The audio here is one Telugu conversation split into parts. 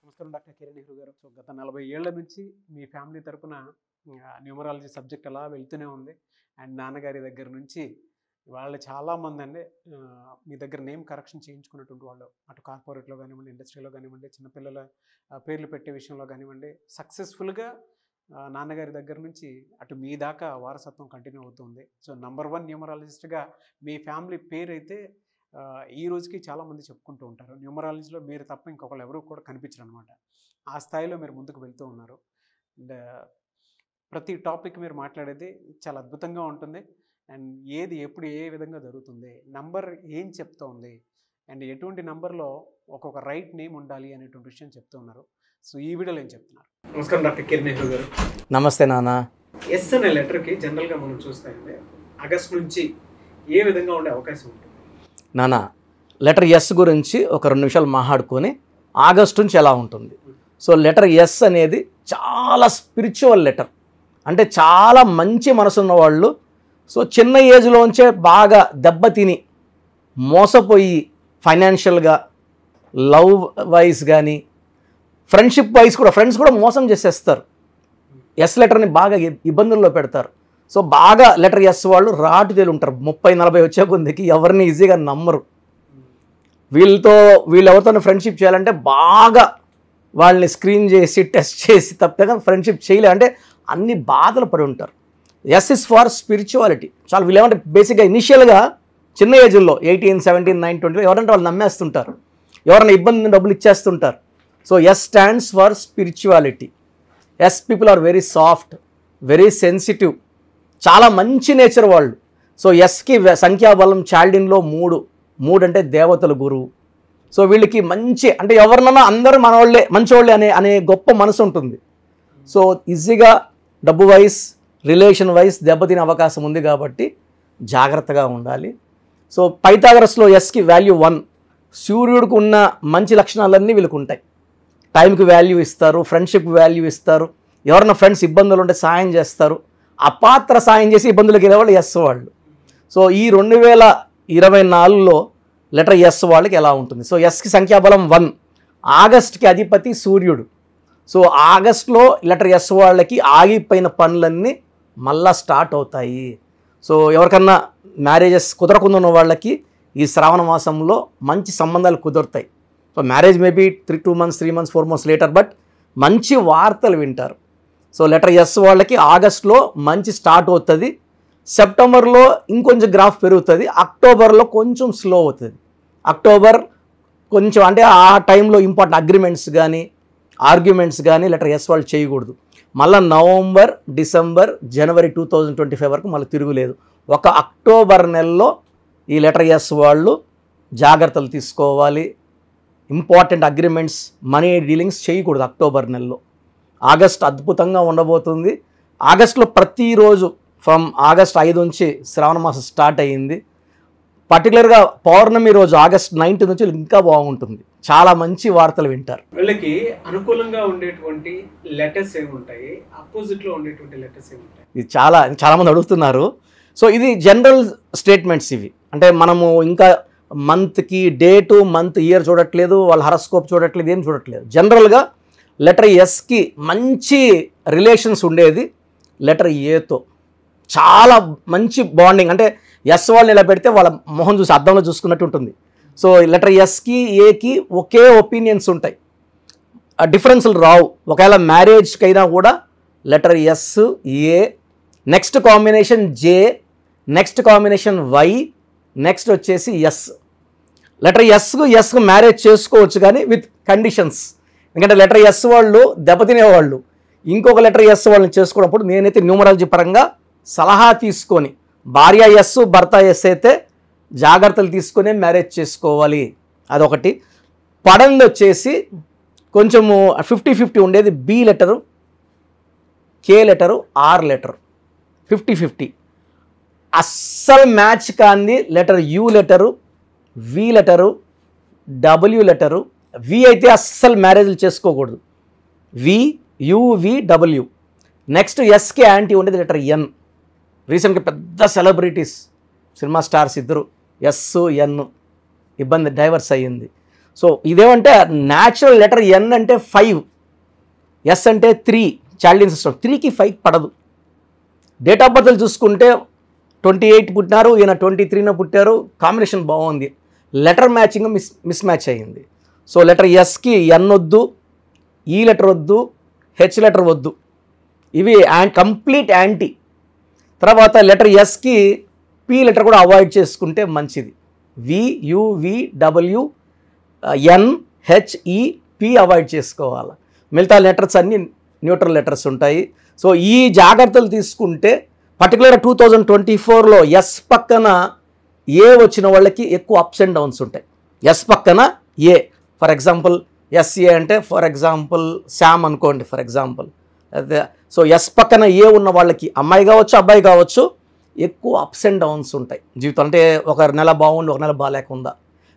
నమస్కారం డాక్టర్ కిరణ్ నెహ్రూ గారు. సో గత 40 ఏళ్ల నుంచి మీ ఫ్యామిలీ తరపున న్యూమరాలజీ సబ్జెక్ట్ అలా వెళ్తూనే ఉంది. అండ్ నాన్నగారి దగ్గర నుంచి వాళ్ళు చాలామంది అండి మీ దగ్గర నేమ్ కరెక్షన్ చేయించుకున్నటువంటి వాళ్ళు, అటు కార్పొరేట్లో కానివ్వండి, ఇండస్ట్రీలో కానివ్వండి, చిన్నపిల్లల పేర్లు పెట్టే విషయంలో కానివ్వండి, సక్సెస్ఫుల్గా నాన్నగారి దగ్గర నుంచి అటు మీ దాకా వారసత్వం కంటిన్యూ అవుతుంది. సో నంబర్ 1 న్యూమరాలజిస్ట్గా మీ ఫ్యామిలీ పేరు అయితే ఈ రోజుకి చాలామంది చెప్పుకుంటూ ఉంటారు. న్యూమరాలజీలో మీరు తప్ప ఇంకొకళ్ళు ఎవరు కూడా కనిపించరు అనమాట. ఆ స్థాయిలో మీరు ముందుకు వెళ్తూ ఉన్నారు. అండ్ ప్రతి టాపిక్ మీరు మాట్లాడేది చాలా అద్భుతంగా ఉంటుంది. అండ్ ఏది ఎప్పుడు ఏ విధంగా జరుగుతుంది, నంబర్ ఏం చెప్తోంది, అండ్ ఎటువంటి నంబర్లో ఒక్కొక్క రైట్ నేమ్ ఉండాలి అనేటువంటి విషయం చెప్తూ ఉన్నారు. సో ఈ వీడియోలో ఏం చెప్తున్నారు? నమస్కారం డాక్టర్ కిరణ్ నెహ్రూ గారు. నమస్తే నాన్న. ఎస్ అనే లెటర్కి జనరల్గా మనం చూస్తాయండి ఆగస్ట్ నుంచి ఏ విధంగా ఉండే అవకాశం ఉంటుంది? నాన్న, లెటర్ ఎస్ గురించి ఒక 2 నిమిషాలు మాట్లాడుకొని ఆగస్టు నుంచి ఎలా ఉంటుంది. సో లెటర్ ఎస్ అనేది చాలా స్పిరిచువల్ లెటర్. అంటే చాలా మంచి మనసున్న వాళ్ళు, సో చిన్న ఏజ్లోంచే బాగా దెబ్బతిని మోసపోయి ఫైనాన్షియల్గా, లవ్ వైజ్ కానీ, ఫ్రెండ్షిప్ వైజ్ కూడా, ఫ్రెండ్స్ కూడా మోసం చేసేస్తారు. ఎస్ లెటర్ని బాగా ఇబ్బందుల్లో పెడతారు. సో బాగా లెటర్ ఎస్ వాళ్ళు రాటు తేలి ఉంటారు. 30-40 వచ్చే కొందికి ఎవరిని ఈజీగా నమ్మరు. వీళ్ళు ఎవరితో ఫ్రెండ్షిప్ చేయాలంటే బాగా వాళ్ళని స్క్రీన్ చేసి టెస్ట్ చేసి తప్పితే ఫ్రెండ్షిప్ చేయలే, అంటే అన్ని బాధలు పడి ఉంటారు. S is for spirituality. చాలా వీళ్ళు ఏమంటే బేసిక్గా ఇనిషియల్గా చిన్న ఏజ్లో 18, 17, 9, 20 ఎవరంటే వాళ్ళు నమ్మేస్తుంటారు, ఎవరైనా ఇబ్బంది డబ్బులు ఇచ్చేస్తుంటారు. So S stands for spirituality. S people are very soft, very sensitive, చాలా మంచి నేచర్ వాళ్ళు. సో ఎస్కి సంఖ్యాబలం చాల్డిన్లో 3 అంటే దేవతల గురువు. సో వీళ్ళకి మంచి, అంటే ఎవరినన్నా అందరూ మనవాళ్ళే, మంచివాళ్ళే అనే గొప్ప మనసు ఉంటుంది. సో ఈజీగా డబ్బు వైజ్, రిలేషన్ వైజ్ దెబ్బతినే అవకాశం ఉంది కాబట్టి జాగ్రత్తగా ఉండాలి. సో పైథాగరస్లో ఎస్కి వాల్యూ 1. సూర్యుడికి ఉన్న మంచి లక్షణాలన్నీ వీళ్ళకి ఉంటాయి. టైంకి వాల్యూ ఇస్తారు, ఫ్రెండ్షిప్ వాల్యూ ఇస్తారు, ఎవరైనా ఫ్రెండ్స్ ఇబ్బందులు ఉంటే సాయం చేస్తారు, అపాత్ర సాయం చేసి ఇబ్బందులకు వెళ్ళేవాళ్ళు ఎస్ వాళ్ళు. సో ఈ 2024లో లెటర్ ఎస్ వాళ్ళకి ఎలా ఉంటుంది? సో ఎస్కి సంఖ్యాబలం 1, ఆగస్ట్కి అధిపతి సూర్యుడు. సో ఆగస్ట్లో లెటర్ ఎస్ వాళ్ళకి ఆగిపోయిన పనులన్నీ మళ్ళా స్టార్ట్ అవుతాయి. సో ఎవరికన్నా మ్యారేజెస్ కుదరకుండా ఉన్న వాళ్ళకి ఈ శ్రావణ మాసంలో మంచి సంబంధాలు కుదురుతాయి. So marriage maybe 2 months, 3 months, 4 months later, but మంచి వార్తలు వింటారు. సో లెటర్ ఎస్ వాళ్ళకి ఆగస్ట్లో మంచి స్టార్ట్ అవుతుంది, సెప్టెంబర్లో ఇంకొంచెం గ్రాఫ్ పెరుగుతుంది, అక్టోబర్లో కొంచెం స్లో అవుతుంది. అక్టోబర్ కొంచెం, అంటే ఆ టైంలో ఇంపార్టెంట్ అగ్రిమెంట్స్ కానీ, ఆర్గ్యుమెంట్స్ కానీ లెటర్ ఎస్ వాళ్ళు చేయకూడదు. మళ్ళీ నవంబర్, డిసెంబర్, జనవరి 2025 వరకు మళ్ళీ తిరుగులేదు. ఒక అక్టోబర్ నెలలో ఈ లెటర్ ఎస్ వాళ్ళు జాగ్రత్తలు తీసుకోవాలి. ఇంపార్టెంట్ అగ్రిమెంట్స్, మనీ డీలింగ్స్ చేయకూడదు అక్టోబర్ నెలలో. ఆగస్ట్ అద్భుతంగా ఉండబోతుంది. ఆగస్టులో ప్రతిరోజు ఫ్రమ్ ఆగస్ట్ 5 నుంచి శ్రావణ మాసం స్టార్ట్ అయ్యింది. పర్టికులర్గా పౌర్ణమి రోజు ఆగస్ట్ 9 నుంచి ఇంకా బాగుంటుంది. చాలా మంచి వార్తలు వింటారు. వీళ్ళకి అనుకూలంగా ఉండేటువంటి లెటర్స్ ఏముంటాయి, అపోజిట్లో ఉండేటువంటి లెటర్స్ ఏముంటాయి? ఇది చాలామంది అడుగుతున్నారు. సో ఇది జనరల్ స్టేట్మెంట్స్ ఇవి. అంటే మనము ఇంకా మంత్కి డేటు, మంత్, ఇయర్ చూడట్లేదు, వాళ్ళ హరస్కోప్ చూడట్లేదు, ఏం చూడట్లేదు. జనరల్గా లెటర్ ఎస్కి మంచి రిలేషన్స్ ఉండేది లెటర్ ఏతో. చాలా మంచి బాండింగ్, అంటే ఎస్ వాళ్ళని ఇలా పెడితే వాళ్ళ మొహం చూసి అద్దంలో చూసుకున్నట్టు ఉంటుంది. సో లెటర్ ఎస్కి ఏకి ఒకే ఒపీనియన్స్ ఉంటాయి, డిఫరెన్స్లు రావు. ఒకవేళ మ్యారేజ్కి అయినా కూడా letter S, A, next combination J, next combination Y, next వచ్చేసి ఎస్. లెటర్ ఎస్కు మ్యారేజ్ చేసుకోవచ్చు కానీ విత్ కండిషన్స్. ఎందుకంటే లెటర్ ఎస్ వాళ్ళు దెబ్బతినేవాళ్ళు. ఇంకొక లెటర్ ఎస్ వాళ్ళని చేసుకున్నప్పుడు నేనైతే న్యూమరాలజీ పరంగా సలహా తీసుకొని, భార్య ఎస్, భర్త ఎస్ అయితే జాగ్రత్తలు తీసుకునే మ్యారేజ్ చేసుకోవాలి. అదొకటి. పడంది వచ్చేసి కొంచెము 50-50 ఉండేది B letter, K letter, R letter, 50-50. అస్సలు మ్యాచ్ కాంది letter U letter, V letter, W letter. V అయితే అస్సలు మ్యారేజ్లు చేసుకోకూడదు. V, U, V, W. Next ఎస్కి యాంటీ ఉండేది లెటర్ ఎన్. రీసెంట్గా పెద్ద సెలబ్రిటీస్, సినిమా స్టార్స్ ఇద్దరు ఎస్, ఎన్ ఇబ్బంది, డైవర్స్ అయ్యింది. సో ఇదేమంటే న్యాచురల్ లెటర్ ఎన్ అంటే 5, ఎస్ అంటే 3, చైల్డ్ ఇన్ సిస్టమ్. 3కి 5 పడదు. డేట్ ఆఫ్ బర్త్లు చూసుకుంటే 28 పుట్టినారు, ఈయన 23న పుట్టారు, కాంబినేషన్ బాగుంది. లెటర్ మ్యాచింగ్ మిస్ మ్యాచ్ అయ్యింది. సో లెటర్ ఎస్కి ఎన్ వద్దు, ఈ లెటర్ వద్దు, హెచ్ లెటర్ వద్దు, ఇవి కంప్లీట్ యాంటీ. తర్వాత లెటర్ ఎస్కి పి లెటర్ కూడా అవాయిడ్ చేసుకుంటే మంచిది. VUVW NHE P అవాయిడ్ చేసుకోవాలి. మిగతా లెటర్స్ అన్నీ న్యూట్రల్ లెటర్స్ ఉంటాయి. సో ఈ జాగ్రత్తలు తీసుకుంటే పర్టికులర్గా 2024లో ఎస్ పక్కన ఏ వచ్చిన వాళ్ళకి ఎక్కువ అప్స్ అండ్ డౌన్స్ ఉంటాయి. ఎస్ పక్కన ఏ, ఫర్ ఎగ్జాంపుల్ ఎస్ఏ అంటే ఫర్ ఎగ్జాంపుల్ శామ్ అనుకోండి ఫర్ ఎగ్జాంపుల్. అదే సో ఎస్ పక్కన ఏ ఉన్న వాళ్ళకి అమ్మాయి కావచ్చు అబ్బాయి కావచ్చు ఎక్కువ అప్స్ అండ్ డౌన్స్ ఉంటాయి జీవితం. అంటే ఒక నెల బాగుండి ఒక నెల బాగాలేకుండా.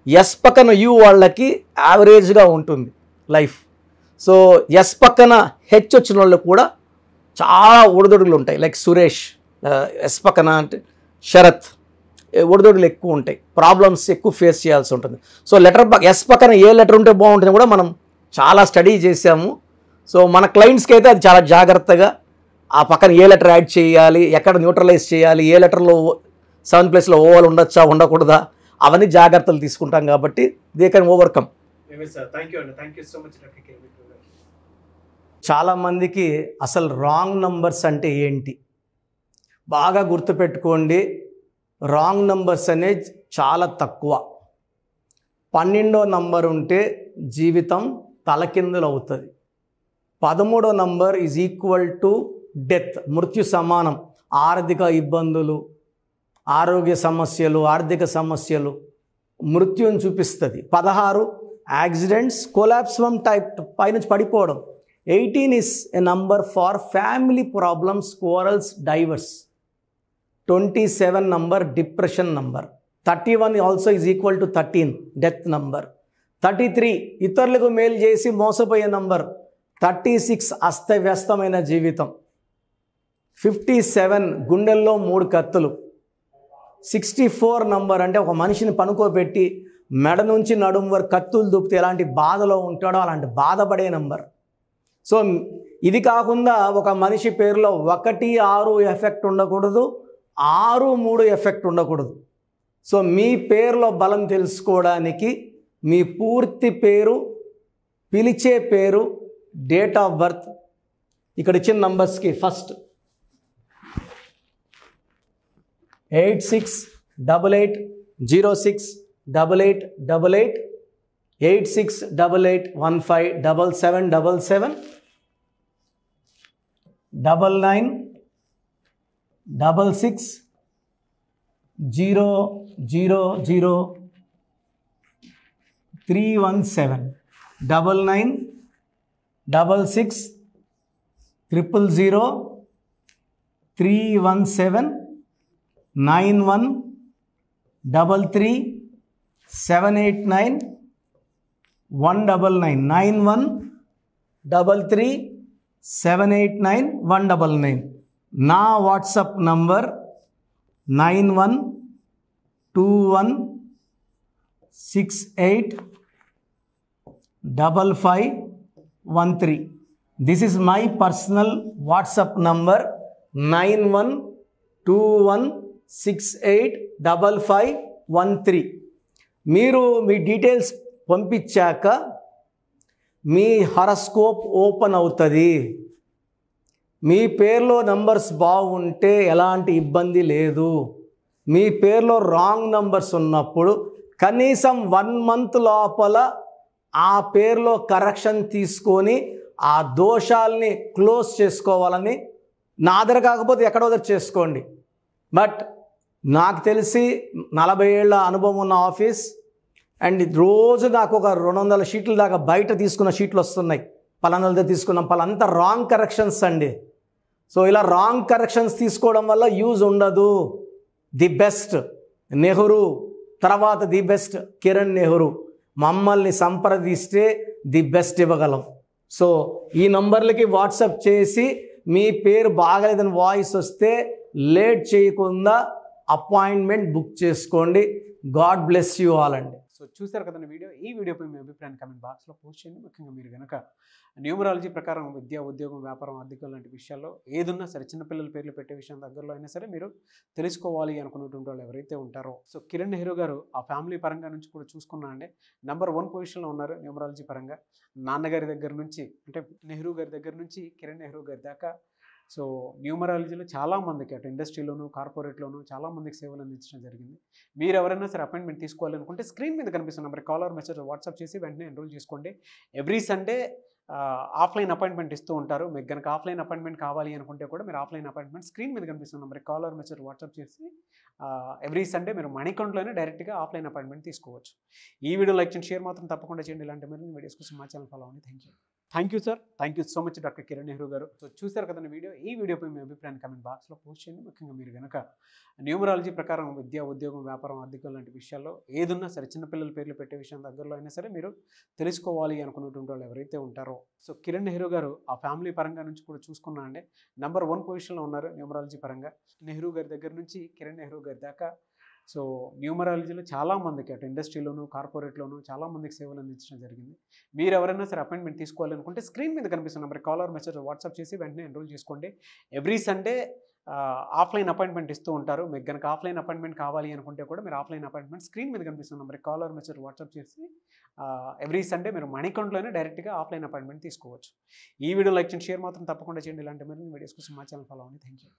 ఎస్ పక్కన యూ వాళ్ళకి యావరేజ్గా ఉంటుంది లైఫ్. సో ఎస్ పక్కన హెచ్ వచ్చిన వాళ్ళు కూడా చాలా ఒడిదొడుగులు ఉంటాయి. లైక్ సురేష్, ఎస్ పక్కన అంటే శరత్, ఒడిదొడుగులు ఎక్కువ ఉంటాయి, ప్రాబ్లమ్స్ ఎక్కువ ఫేస్ చేయాల్సి ఉంటుంది. సో లెటర్ ఎస్ పక్కన ఏ లెటర్ ఉంటే బాగుంటుంది కూడా మనం చాలా స్టడీ చేసాము. సో మన క్లయింట్స్కి అయితే అది చాలా జాగ్రత్తగా ఆ పక్కన ఏ లెటర్ యాడ్ చేయాలి, ఎక్కడ న్యూట్రలైజ్ చేయాలి, ఏ లెటర్లో 7th ప్లేస్లో ఓవల్ ఉండొచ్చా ఉండకూడదా, అవన్నీ జాగ్రత్తలు తీసుకుంటాం కాబట్టి దే కెన్ ఓవర్కమ్. చాలామందికి అసలు రాంగ్ నంబర్స్ అంటే ఏంటి బాగా గుర్తుపెట్టుకోండి. రాంగ్ నంబర్స్ అనేది చాలా తక్కువ. 12వ నంబర్ ఉంటే జీవితం తలకిందులు అవుతుంది. 13వ number is equal to death, మృత్యు సమానం. ఆర్థిక ఇబ్బందులు, ఆరోగ్య సమస్యలు, ఆర్థిక సమస్యలు మృత్యుని చూపిస్తుంది. 16 యాక్సిడెంట్స్, కొలాప్స్ ఫ్రమ్ టైప్ పైనుంచి పడిపోవడం. 18 is a number for family problems, quarrels, divorce. 27 number depression number. 31 also is equal to 13 death number. 33 ఇతరులకు మేలు చేసి మోసపోయే నంబర్. 36 అస్తవ్యస్తమైన జీవితం. 57 గుండెల్లో 3 కత్తులు. 64 నంబర్ అంటే ఒక మనిషిని పనుకోబెట్టి మెడ నుంచి నడుము వరకు కత్తులు దూపితే ఎలాంటి బాధలో ఉంటాడో అలాంటి బాధపడే నంబర్. సో ఇది కాకుండా ఒక మనిషి పేరులో 1, 6 ఎఫెక్ట్ ఉండకూడదు, 6, 3 ఎఫెక్ట్ ఉండకూడదు. సో మీ పేరులో బలం తెలుసుకోవడానికి మీ పూర్తి పేరు, పిలిచే పేరు, డేట్ ఆఫ్ బర్త్, ఇక్కడ ఇచ్చిన నంబర్స్కి ఫస్ట్ 8688068888 8688157777 9966000317 9966000317 9133 789 199 9133 789 199. నా WhatsApp number 9121685513. This is my personal WhatsApp number 9121685513. మీరు మీ డీటెయిల్స్ పంపించాక మీ హరస్కోప్ ఓపెన్ అవుతుంది. మీ పేరులో నంబర్స్ బాగుంటే ఎలాంటి ఇబ్బంది లేదు. మీ పేరులో రాంగ్ నంబర్స్ ఉన్నప్పుడు కనీసం 1 month లోపల ఆ పేరులో కరెక్షన్ తీసుకొని ఆ దోషాలని క్లోజ్ చేసుకోవాలని, నా దగ్గర కాకపోతే ఎక్కడో దగ్గర చేసుకోండి. బట్ నాకు తెలిసి 40 ఏళ్ళ అనుభవం ఉన్న ఆఫీస్ అండ్ రోజు నాకు ఒక 200 షీట్ల దాకా బయట తీసుకున్న షీట్లు వస్తున్నాయి. పలానాలతో తీసుకున్నాం, పలానంతా రాంగ్ కరెక్షన్స్ అండి. సో ఇలా రాంగ్ కరెక్షన్స్ తీసుకోవడం వల్ల యూజ్ ఉండదు. ది బెస్ట్ నెహ్రూ, తర్వాత ది బెస్ట్ కిరణ్ నెహ్రూ, మమ్మల్ని సంప్రదిస్తే ది బెస్ట్ ఇవ్వగలం. సో ఈ నంబర్లకి వాట్సాప్ చేసి మీ పేరు బాగలేదని వాయిస్ వస్తే లేట్ చేయకుండా అపాయింట్మెంట్ బుక్ చేసుకోండి. గాడ్ బ్లెస్ యూ ఆల్ అండి. సో చూసారు కదండి వీడియో. ఈ వీడియోపై మీ అభిప్రాయాన్ని కామెంట్ బాక్స్లో పోస్ట్ చేయండి. ముఖ్యంగా మీరు కనుక న్యూమరాలజీ ప్రకారం విద్య, ఉద్యోగం, వ్యాపారం, ఆర్థికం లాంటి విషయాల్లో ఏదున్నా సరే, చిన్నపిల్లల పేర్లు పెట్టే విషయం దగ్గరలో అయినా సరే మీరు తెలుసుకోవాలి అనుకున్నటువంటి వాళ్ళు ఎవరైతే ఉంటారో, సో కిరణ్ నెహ్రూ గారు ఆ ఫ్యామిలీ పరంగా నుంచి కూడా చూసుకున్నా అండి నంబర్ 1 పొజిషన్లో ఉన్నారు న్యూమరాలజీ పరంగా. నాన్నగారి దగ్గర నుంచి అంటే నెహ్రూ గారి దగ్గర నుంచి కిరణ్ నెహ్రూ గారి దాకా సో న్యూమరాలజీలో చాలామందికి అటు ఇండస్ట్రీలోను, కార్పొరేట్లోను చాలామందికి సేవలు అందించడం జరిగింది. మీరు ఎవరైనా సరే అపాయింట్మెంట్ తీసుకోవాలనుకుంటే స్క్రీన్ మీద కనిపిస్తున్న నెంబర్ కాలర్ మెసేజ్ వాట్సాప్ చేసి వెంటనే ఎన్రోల్ చేసుకోండి. ఎవ్రీ సండే ఆఫ్లైన్ అపాయింట్మెంట్ ఇస్తూ ఉంటారు. మీకు కనుక ఆఫ్లైన్ అపాయింట్మెంట్ కావాలి అనుకుంటే కూడా మీరు ఆఫ్లైన్ అపాయింట్మెంట్ స్క్రీన్ మీద కనిపిస్తున్న నెంబర్ కాలర్ మెసేజ్ వాట్సాప్ చేసి ఎవ్రీ సండే మీరు మణికంట్లోనే డైరెక్ట్గా ఆఫ్లైన్ అపాయింట్మెంట్ తీసుకోవచ్చు. ఈ వీడియో లైక్ చేయండి, షేర్ మాత్రం తప్పకుండా చేయండి. ఇలాంటి మరిన్ని వీడియోస్ కోసం మా ఛానల్ ఫాలో అవ్వండి. Thank you sir. Thank you so much doctor Kiran Nehru గారు. సో చూసారు కదండి వీడియో. ఈ వీడియోపై మీ అభిప్రాయాన్ని కామెంట్ బాక్స్లో పోస్ట్ చేయండి. ముఖ్యంగా మీరు కనుక న్యూమరాలజీ ప్రకారం విద్య, ఉద్యోగం, వ్యాపారం, ఆర్థికం లాంటి విషయాల్లో ఏదున్నా సరే, చిన్నపిల్లల పేర్లు పెట్టే విషయం దగ్గరలో అయినా సరే మీరు తెలుసుకోవాలి అనుకున్నటువంటి వాళ్ళు ఎవరైతే ఉంటారో, సో కిరణ్ నెహ్రూ గారు ఆ ఫ్యామిలీ పరంగా నుంచి కూడా చూసుకున్నా అండి నంబర్ 1 పొజిషన్లో ఉన్నారు న్యూమరాలజీ పరంగా. నెహ్రూ గారి దగ్గర నుంచి కిరణ్ నెహ్రూ గారి దాకా సో న్యూమరాలజీలో చాలామందికి అటు ఇండస్ట్రీలోను, కార్పొరేట్లోను చాలామందికి సేవలు అందించడం జరిగింది. మీరు ఎవరైనా సరే అపాయింట్మెంట్ తీసుకోవాలనుకుంటే స్క్రీన్ మీద కనిపిస్తున్న నెంబర్ కాలర్ మెసేజ్ వాట్సాప్ చేసి వెంటనే ఎన్రోల్ చేసుకోండి. ఎవ్రీ సండే ఆఫ్లైన్ అపాయింట్మెంట్ ఇస్తూ ఉంటారు. మీకు కనుక ఆఫ్లైన్ అపాయింట్మెంట్ కావాలి అనుకుంటే కూడా మీరు ఆఫ్లైన్ అపాయింట్మెంట్ స్క్రీన్ మీద కనిపిస్తున్న నెంబర్ కాలర్ మెసేజ్ వాట్సాప్ చేసి ఎవ్రీ సండే మీరు మణికంట్లోనే డైరెక్ట్గా ఆఫ్లైన్ అపాయింట్మెంట్ తీసుకోవచ్చు. ఈ వీడియో లైక్ చేయండి, షేర్ మాత్రం తప్పకుండా చేయండి. ఇలాంటి మరిన్ని వీడియోస్ కోసం మా ఛానల్ ఫాలో అవ్వండి. Thank you.